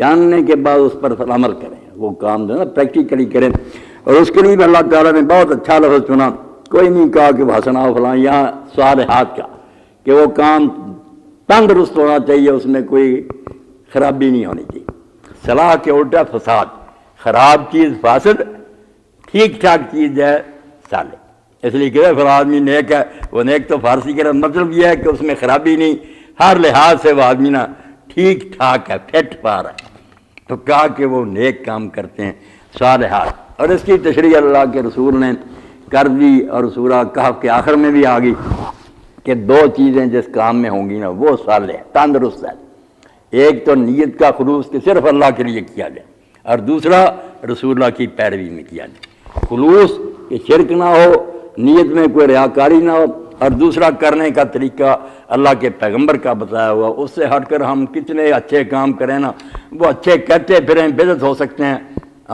جاننے کے بعد اس پر عمل کریں، وہ کام جو ہے نا پریکٹیکلی کریں. اور اس کے لیے بھی اللہ تعالیٰ نے بہت اچھا لفظ چنا. کوئی نہیں کہا کہ وہ حسنا فلاں، یہاں صالحات کا کہ وہ کام تندرست ہونا چاہیے، اس میں کوئی خرابی نہیں ہونی چاہیے. صلاح کے الٹا فساد، خراب چیز فاسد، ٹھیک ٹھاک چیز ہے صالح. اس لیے کہ پھر آدمی نیک ہے، وہ نیک تو فارسی کا مطلب یہ ہے کہ اس میں خرابی نہیں، ہر لحاظ سے وہ آدمی نا ٹھیک ٹھاک ہے، فٹ پار ہے. تو کہا کہ وہ نیک کام کرتے ہیں صالحات. اور اس کی تشریح اللہ کے رسول نے کر دی، اور سورہ کہف کے آخر میں بھی آ گئی کہ دو چیزیں جس کام میں ہوں گی نا وہ صالح ہے، تندرست ہے. ایک تو نیت کا خلوص کہ صرف اللہ کے لیے کیا جائے، اور دوسرا رسول اللہ کی پیروی میں کیا جائے. خلوص کہ شرک نہ ہو، نیت میں کوئی ریاکاری نہ ہو، اور دوسرا کرنے کا طریقہ اللہ کے پیغمبر کا بتایا ہوا. اس سے ہٹ کر ہم کتنے اچھے کام کریں نا، وہ اچھے کہتے پھریں بدعت ہو سکتے ہیں،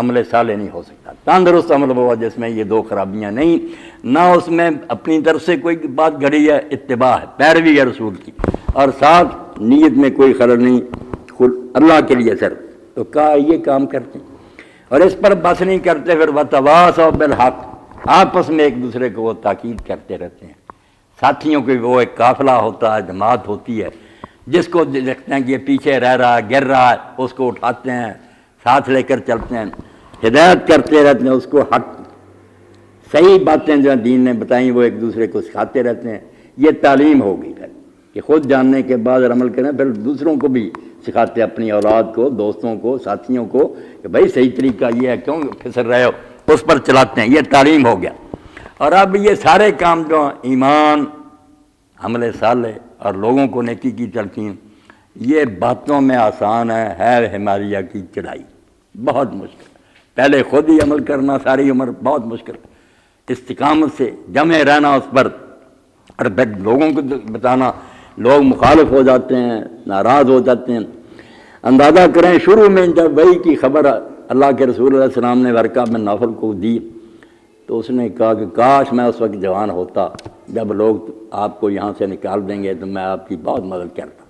عمل صالح نہیں ہو سکتا. تندرست عمل ہوا جس میں یہ دو خرابیاں نہیں، نہ اس میں اپنی طرف سے کوئی بات گھڑی ہے، اتباع ہے، پیروی ہے رسول کی، اور ساتھ نیت میں کوئی خلل نہیں، اللہ کے لیے صرف. تو کہا یہ کام کرتے ہیں، اور اس پر بس نہیں کرتے. پھر وتواصوا بالحق، آپس میں ایک دوسرے کو وہ تاکید کرتے رہتے ہیں. ساتھیوں کے وہ ایک قافلہ ہوتا ہے، جماعت ہوتی ہے، جس کو دیکھتے ہیں کہ یہ پیچھے رہ رہا ہے، گر رہا ہے، اس کو اٹھاتے ہیں، ساتھ لے کر چلتے ہیں، ہدایت کرتے رہتے ہیں اس کو. حق صحیح باتیں جو دین نے بتائیں وہ ایک دوسرے کو سکھاتے رہتے ہیں. یہ تعلیم ہوگی پھر کہ خود جاننے کے بعد عمل کریں، پھر دوسروں کو بھی سکھاتے، اپنی اولاد کو، دوستوں کو، ساتھیوں کو کہ بھائی صحیح طریقہ یہ ہے، کیوں پھسل رہے ہو، اس پر چلاتے ہیں. یہ تعلیم ہو گیا. اور اب یہ سارے کام جو ایمان، عمل صالح اور لوگوں کو نیکی کی تلقین، یہ باتوں میں آسان ہے ہمالیہ کی چڑھائی بہت مشکل. پہلے خود ہی عمل کرنا ساری عمر بہت مشکل، استقامت سے جمع رہنا اس پر، اور پھر لوگوں کو بتانا. لوگ مخالف ہو جاتے ہیں، ناراض ہو جاتے ہیں. اندازہ کریں شروع میں جب وحی کی خبر اللہ کے رسول علیہ السلام نے ورقہ بن نوفل کو دی تو اس نے کہا کہ کاش میں اس وقت جوان ہوتا جب لوگ آپ کو یہاں سے نکال دیں گے تو میں آپ کی بہت مدد کرتا.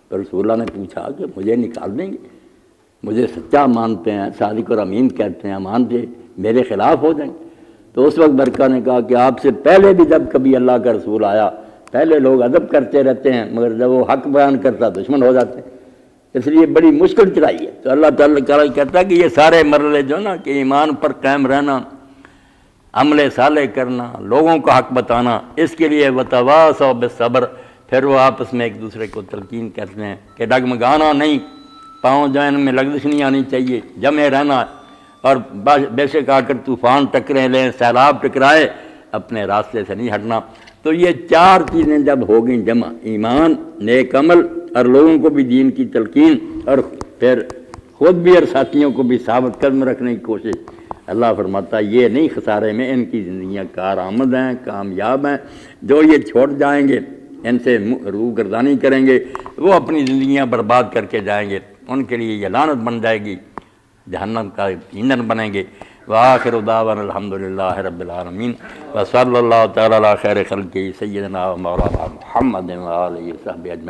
تو رسول اللہ نے پوچھا کہ مجھے نکال دیں گے؟ مجھے سچا مانتے ہیں، صادق اور امین کہتے ہیں، مانتے میرے خلاف ہو جائیں گے؟ تو اس وقت برکہ نے کہا کہ آپ سے پہلے بھی جب کبھی اللہ کا رسول آیا، پہلے لوگ ادب کرتے رہتے ہیں، مگر جب وہ حق بیان کرتا دشمن ہو جاتے ہیں. اس لیے بڑی مشکل چڑھائی ہے. تو اللہ تعالیٰ کہتا ہے کہ یہ سارے مرحلے جو نا کہ ایمان پر قائم رہنا، عمل صالح کرنا، لوگوں کو حق بتانا، اس کے لیے وتواصوا بالصبر. پھر وہ آپس میں ایک دوسرے کو تلقین کرتے ہیں کہ ڈگمگانا نہیں، پاؤں جوان میں لغزش نہیں آنی چاہیے، جمع رہنا. اور بے شک آ کر طوفان ٹکرے لیں، سیلاب ٹکرائے، اپنے راستے سے نہیں ہٹنا. تو یہ چار چیزیں جب ہو گئیں جمع، ایمان، نیک عمل، اور لوگوں کو بھی دین کی تلقین، اور پھر خود بھی اور ساتھیوں کو بھی ثابت قدم رکھنے کی کوشش. اللہ فرماتا ہے یہ نہیں خسارے میں، ان کی زندگیاں کارآمد ہیں، کامیاب ہیں. جو یہ چھوڑ جائیں گے، ان سے روح گردانی کریں گے، وہ اپنی زندگیاں برباد کر کے جائیں گے. ان کے لیے یہ لعنت بن جائے گی، جہنم کا ایندھن بنیں گے. وآخر دعوانا الحمدللہ رب العالمین وصلی اللہ تعالی علی خیر خلقہ سیدنا و مولانا محمد و آلہ وصحبہ اجمعین.